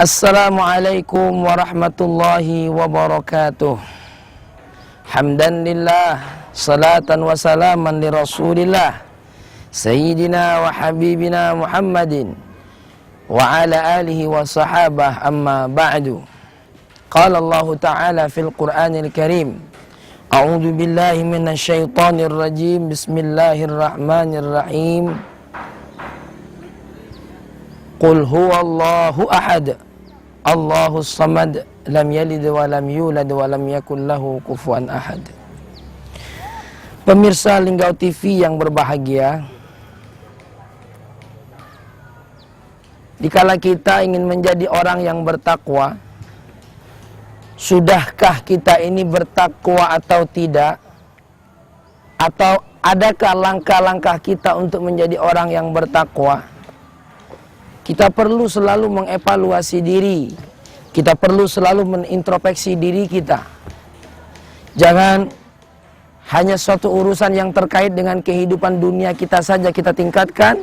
Assalamualaikum warahmatullahi wabarakatuh. Hamdan lillah, salatan wa salaman li rasulillah, sayyidina wa habibina Muhammadin wa ala alihi wa sahabah, amma ba'du. Qala Allah Ta'ala fil Qur'anil Karim, a'udzu billahi minasy syaithanir rajim, bismillahirrahmanirrahim. Qul huwallahu ahad, Allahus samad, lam yalid wa lam yulad wa lam yakul lahu kufuwan ahad. Pemirsa Linggau TV yang berbahagia, dikala kita ingin menjadi orang yang bertakwa, sudahkah kita ini bertakwa atau tidak? Atau adakah langkah-langkah kita untuk menjadi orang yang bertakwa? Kita perlu selalu mengevaluasi diri. Kita perlu selalu menintrospeksi diri kita. Jangan hanya suatu urusan yang terkait dengan kehidupan dunia kita saja kita tingkatkan,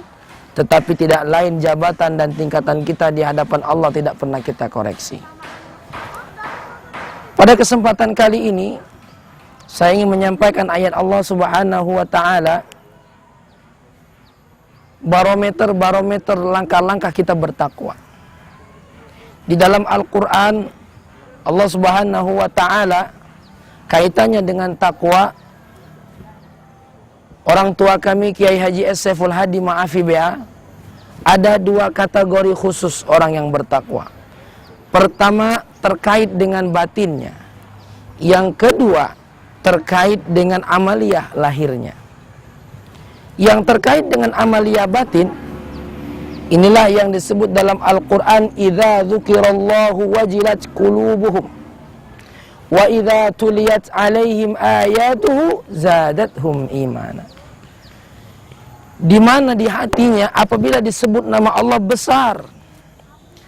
tetapi tidak lain jabatan dan tingkatan kita di hadapan Allah tidak pernah kita koreksi. Pada kesempatan kali ini, saya ingin menyampaikan ayat Allah Subhanahu wa Ta'ala, barometer langkah-langkah kita bertakwa. Di dalam Al-Quran, Allah Subhanahu wa Ta'ala kaitannya dengan takwa. Orang tua kami Kiai Haji S. Saiful Hadi Ma'afi B.A. ada dua kategori khusus orang yang bertakwa. Pertama, terkait dengan batinnya. Yang kedua, terkait dengan amaliyah lahirnya. Yang terkait dengan amaliyah batin, inilah yang disebut dalam Al-Quran, idza dzukirallahu wajilat qulubuhum wa idza tuliyat alaihim ayatuhu zadathum imana. Di mana di hatinya apabila disebut nama Allah besar.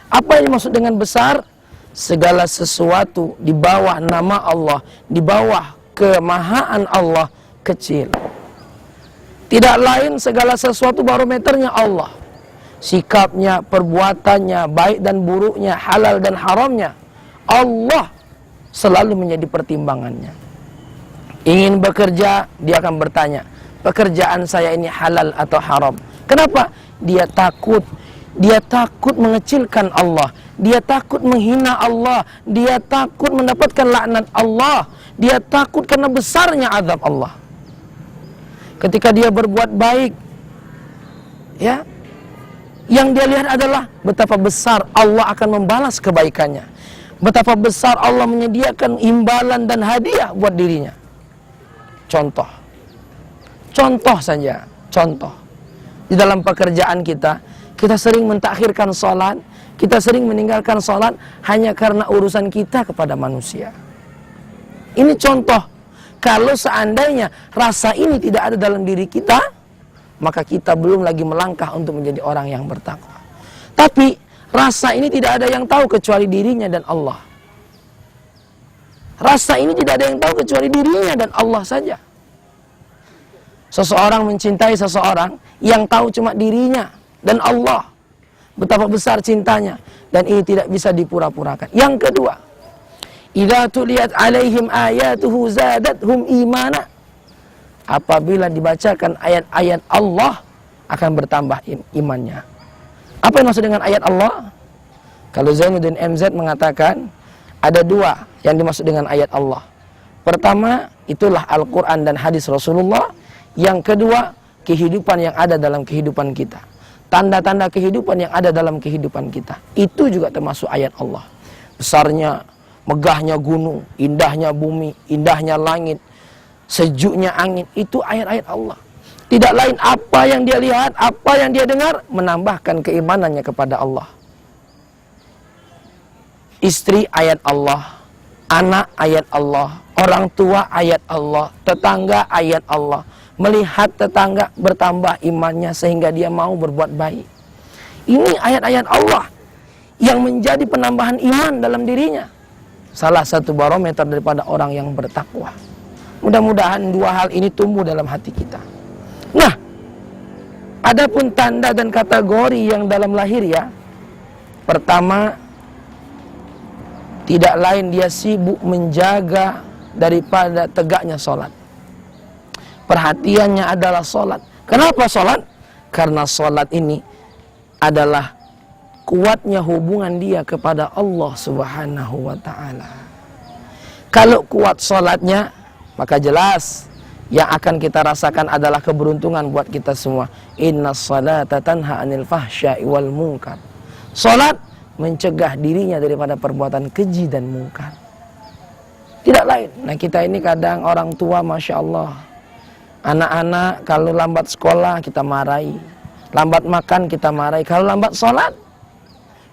Apa yang dimaksud dengan besar? Segala sesuatu di bawah nama Allah, di bawah kemahaan Allah kecil. Tidak lain segala sesuatu barometernya Allah. Sikapnya, perbuatannya, baik dan buruknya, halal dan haramnya, Allah selalu menjadi pertimbangannya. Ingin bekerja, dia akan bertanya, pekerjaan saya ini halal atau haram? Kenapa? Dia takut mengecilkan Allah, dia takut menghina Allah, dia takut mendapatkan laknat Allah, dia takut karena besarnya azab Allah. Ketika dia berbuat baik, ya, yang dia lihat adalah betapa besar Allah akan membalas kebaikannya, betapa besar Allah menyediakan imbalan dan hadiah buat dirinya. Contoh saja, di dalam pekerjaan kita sering mentakhirkan sholat, kita sering meninggalkan sholat hanya karena urusan kita kepada manusia. Ini contoh. Kalau seandainya rasa ini tidak ada dalam diri kita, maka kita belum lagi melangkah untuk menjadi orang yang bertakwa. Tapi rasa ini tidak ada yang tahu kecuali dirinya dan Allah. Rasa ini tidak ada yang tahu kecuali dirinya dan Allah saja. Seseorang mencintai seseorang, yang tahu cuma dirinya dan Allah. Betapa besar cintanya, dan ini tidak bisa dipura-purakan. Yang kedua, idza tuliyat alaihim ayatuhu zadathum imana. Apabila dibacakan ayat-ayat Allah, akan bertambah imannya. Apa yang maksud dengan ayat Allah? Kalau Zainuddin MZ mengatakan ada dua yang dimaksud dengan ayat Allah. Pertama, itulah Al-Quran dan hadis Rasulullah. Yang kedua, kehidupan yang ada dalam kehidupan kita. Tanda-tanda kehidupan yang ada dalam kehidupan kita. Itu juga termasuk ayat Allah. Besarnya, megahnya gunung, indahnya bumi, indahnya langit, sejuknya angin, itu ayat-ayat Allah. Tidak lain apa yang dia lihat, apa yang dia dengar, menambahkan keimanannya kepada Allah. Istri ayat Allah, anak ayat Allah, orang tua ayat Allah, tetangga ayat Allah. Melihat tetangga bertambah imannya sehingga dia mau berbuat baik. Ini ayat-ayat Allah yang menjadi penambahan iman dalam dirinya. Salah satu barometer daripada orang yang bertakwa. Mudah-mudahan dua hal ini tumbuh dalam hati kita. Nah, adapun tanda dan kategori yang dalam lahir ya. Pertama, tidak lain dia sibuk menjaga daripada tegaknya sholat. Perhatiannya adalah sholat. Kenapa sholat? Karena sholat ini adalah kuatnya hubungan dia kepada Allah Subhanahu wa ta'ala. Kalau kuat sholatnya, maka jelas yang akan kita rasakan adalah keberuntungan buat kita semua. Inna sholata tanha anil fahsya'i wal munkar. Sholat mencegah dirinya daripada perbuatan keji dan mungkar. Tidak lain. Nah, kita ini kadang orang tua, Masya Allah, anak-anak kalau lambat sekolah kita marahi, lambat makan kita marahi. Kalau lambat sholat,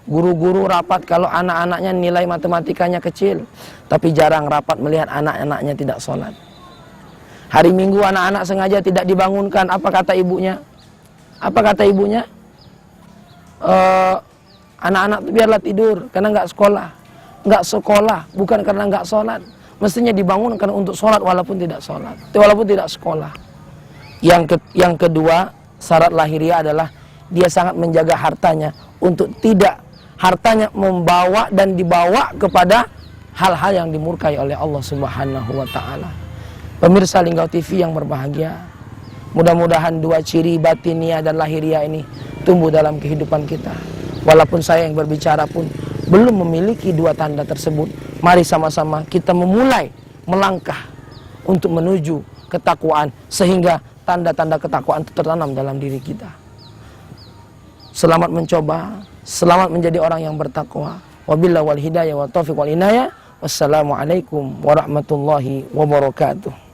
guru-guru rapat kalau anak-anaknya nilai matematikanya kecil, tapi jarang rapat melihat anak-anaknya tidak sholat. Hari Minggu anak-anak sengaja tidak dibangunkan. Apa kata ibunya? Apa kata ibunya? Anak-anak biarlah tidur karena nggak sekolah. Nggak sekolah bukan karena nggak sholat. Mestinya dibangunkan untuk sholat walaupun tidak sholat, walaupun tidak sekolah. Yang kedua, syarat lahiriah adalah dia sangat menjaga hartanya untuk tidak hartanya membawa dan dibawa kepada hal-hal yang dimurkai oleh Allah Subhanahu wa ta'ala. Pemirsa Linggau TV yang berbahagia, mudah-mudahan dua ciri batiniah dan lahiriah ini tumbuh dalam kehidupan kita. Walaupun saya yang berbicara pun belum memiliki dua tanda tersebut, mari sama-sama kita memulai melangkah untuk menuju ketakwaan, sehingga tanda-tanda ketakwaan itu tertanam dalam diri kita. Selamat mencoba, selamat menjadi orang yang bertakwa. Wabillahi wal hidayah wa taufiq wal inayah. Wassalamualaikum warahmatullahi wabarakatuh.